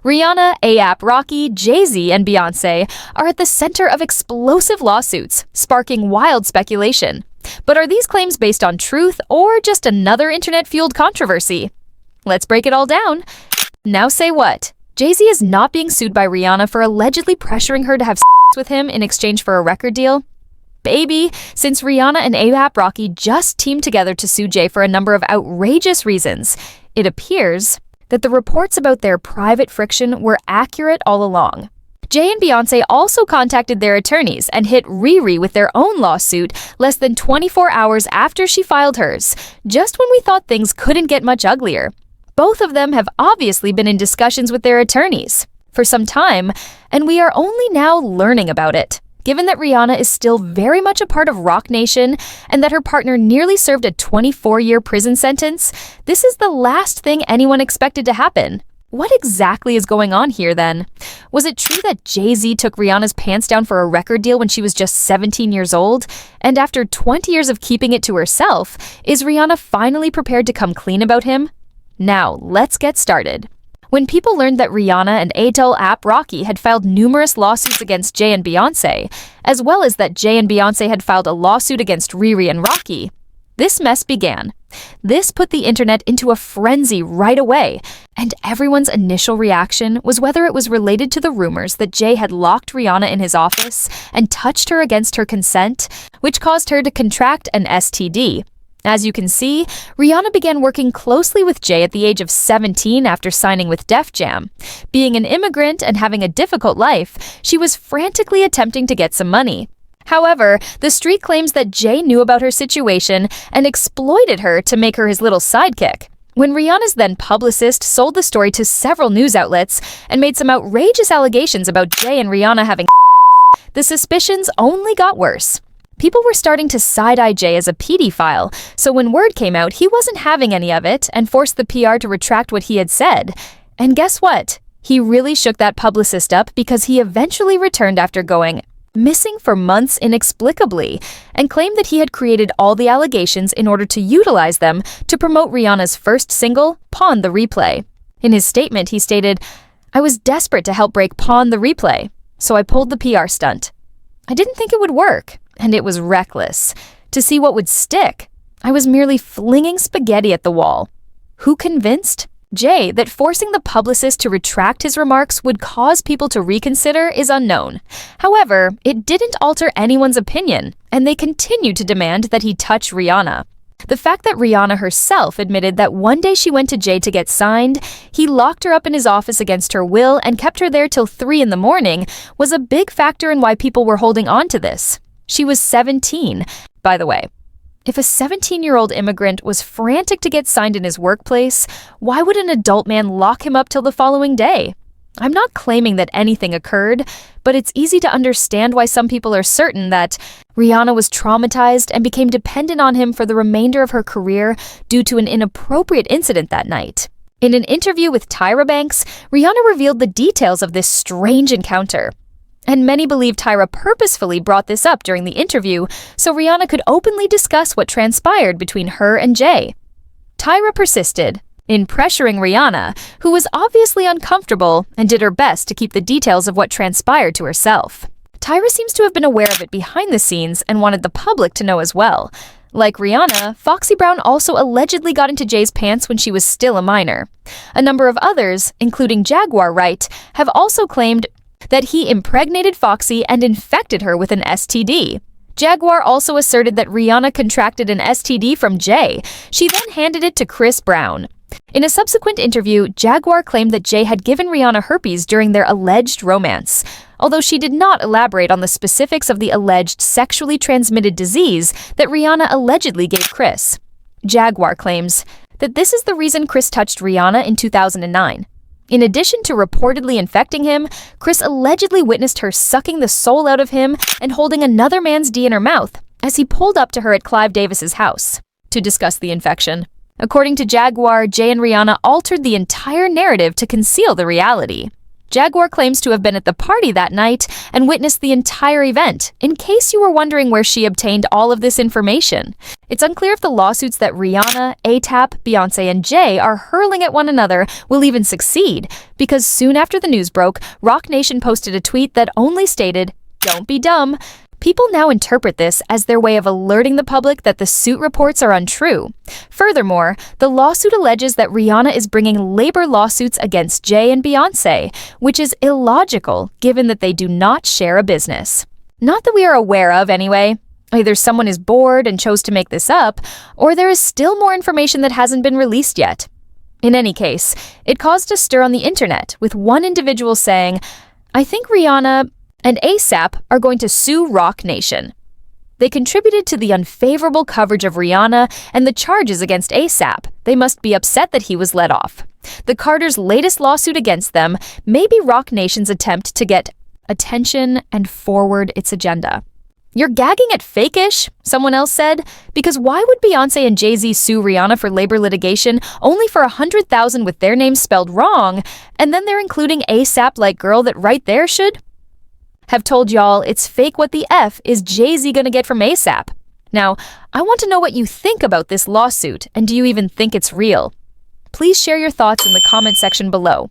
Rihanna, A$AP Rocky, Jay-Z, and Beyoncé are at the center of explosive lawsuits, sparking wild speculation. But are these claims based on truth or just another internet-fueled controversy? Let's break it all down. Now say what? Jay-Z is not being sued by Rihanna for allegedly pressuring her to have sex with him in exchange for a record deal? Baby, since Rihanna and A$AP Rocky just teamed together to sue Jay for a number of outrageous reasons, it appears that the reports about their private friction were accurate all along. Jay and Beyoncé also contacted their attorneys and hit Riri with their own lawsuit less than 24 hours after she filed hers, just when we thought things couldn't get much uglier. Both of them have obviously been in discussions with their attorneys for some time, and we are only now learning about it. Given that Rihanna is still very much a part of Roc Nation and that her partner nearly served a 24-year prison sentence, this is the last thing anyone expected to happen. What exactly is going on here then? Was it true that Jay-Z took Rihanna's pants down for a record deal when she was just 17 years old? And after 20 years of keeping it to herself, is Rihanna finally prepared to come clean about him? Now, let's get started. When people learned that Rihanna and A$AP Rocky had filed numerous lawsuits against Jay and Beyoncé, as well as that Jay and Beyoncé had filed a lawsuit against Riri and Rocky, this mess began. This put the internet into a frenzy right away, and everyone's initial reaction was whether it was related to the rumors that Jay had locked Rihanna in his office and touched her against her consent, which caused her to contract an STD. As you can see, Rihanna began working closely with Jay at the age of 17 after signing with Def Jam. Being an immigrant and having a difficult life, she was frantically attempting to get some money. However, the street claims that Jay knew about her situation and exploited her to make her his little sidekick. When Rihanna's then publicist sold the story to several news outlets and made some outrageous allegations about Jay and Rihanna having sex, the suspicions only got worse. People were starting to side-eye Jay as a pedophile, so when word came out, he wasn't having any of it and forced the PR to retract what he had said. And guess what? He really shook that publicist up because he eventually returned after going missing for months inexplicably and claimed that he had created all the allegations in order to utilize them to promote Rihanna's first single, Pawn the Replay. In his statement, he stated, "I was desperate to help break Pawn the Replay, so I pulled the PR stunt. I didn't think it would work. And it was reckless. To see what would stick, I was merely flinging spaghetti at the wall." Who convinced Jay that forcing the publicist to retract his remarks would cause people to reconsider is unknown. However, it didn't alter anyone's opinion, and they continued to demand that he touch Rihanna. The fact that Rihanna herself admitted that one day she went to Jay to get signed, he locked her up in his office against her will and kept her there till 3 in the morning was a big factor in why people were holding on to this. She was 17, by the way. If a 17-year-old immigrant was frantic to get signed in his workplace, why would an adult man lock him up till the following day? I'm not claiming that anything occurred, but it's easy to understand why some people are certain that Rihanna was traumatized and became dependent on him for the remainder of her career due to an inappropriate incident that night. In an interview with Tyra Banks, Rihanna revealed the details of this strange encounter. And many believe Tyra purposefully brought this up during the interview so Rihanna could openly discuss what transpired between her and Jay. Tyra persisted in pressuring Rihanna, who was obviously uncomfortable and did her best to keep the details of what transpired to herself. Tyra seems to have been aware of it behind the scenes and wanted the public to know as well. Like Rihanna, Foxy Brown also allegedly got into Jay's pants when she was still a minor. A number of others, including Jaguar Wright, have also claimed that he impregnated Foxy and infected her with an STD. Jaguar also asserted that Rihanna contracted an STD from Jay. She then handed it to Chris Brown. In a subsequent interview, Jaguar claimed that Jay had given Rihanna herpes during their alleged romance, although she did not elaborate on the specifics of the alleged sexually transmitted disease that Rihanna allegedly gave Chris. Jaguar claims that this is the reason Chris touched Rihanna in 2009. In addition to reportedly infecting him, Chris allegedly witnessed her sucking the soul out of him and holding another man's D in her mouth as he pulled up to her at Clive Davis's house to discuss the infection. According to Jaguar, Jay and Rihanna altered the entire narrative to conceal the reality. Jaguar claims to have been at the party that night and witnessed the entire event, in case you were wondering where she obtained all of this information. It's unclear if the lawsuits that Rihanna, A$AP, Beyoncé, and Jay are hurling at one another will even succeed, because soon after the news broke, Roc Nation posted a tweet that only stated, "Don't be dumb." People now interpret this as their way of alerting the public that the suit reports are untrue. Furthermore, the lawsuit alleges that Rihanna is bringing labor lawsuits against Jay and Beyoncé, which is illogical given that they do not share a business. Not that we are aware of, anyway. Either someone is bored and chose to make this up, or there is still more information that hasn't been released yet. In any case, it caused a stir on the internet, with one individual saying, "I think Rihanna and ASAP are going to sue Roc Nation." They contributed to the unfavorable coverage of Rihanna and the charges against ASAP. They must be upset that he was let off. The Carters' latest lawsuit against them may be Roc Nation's attempt to get attention and forward its agenda. "You're gagging at fake-ish," someone else said, because why would Beyoncé and Jay-Z sue Rihanna for labor litigation only for 100,000 with their names spelled wrong, and then they're including ASAP like girl that right there should? Have told y'all it's fake. What the F is Jay-Z gonna get from ASAP? Now, I want to know what you think about this lawsuit, and do you even think it's real? Please share your thoughts in the comment section below.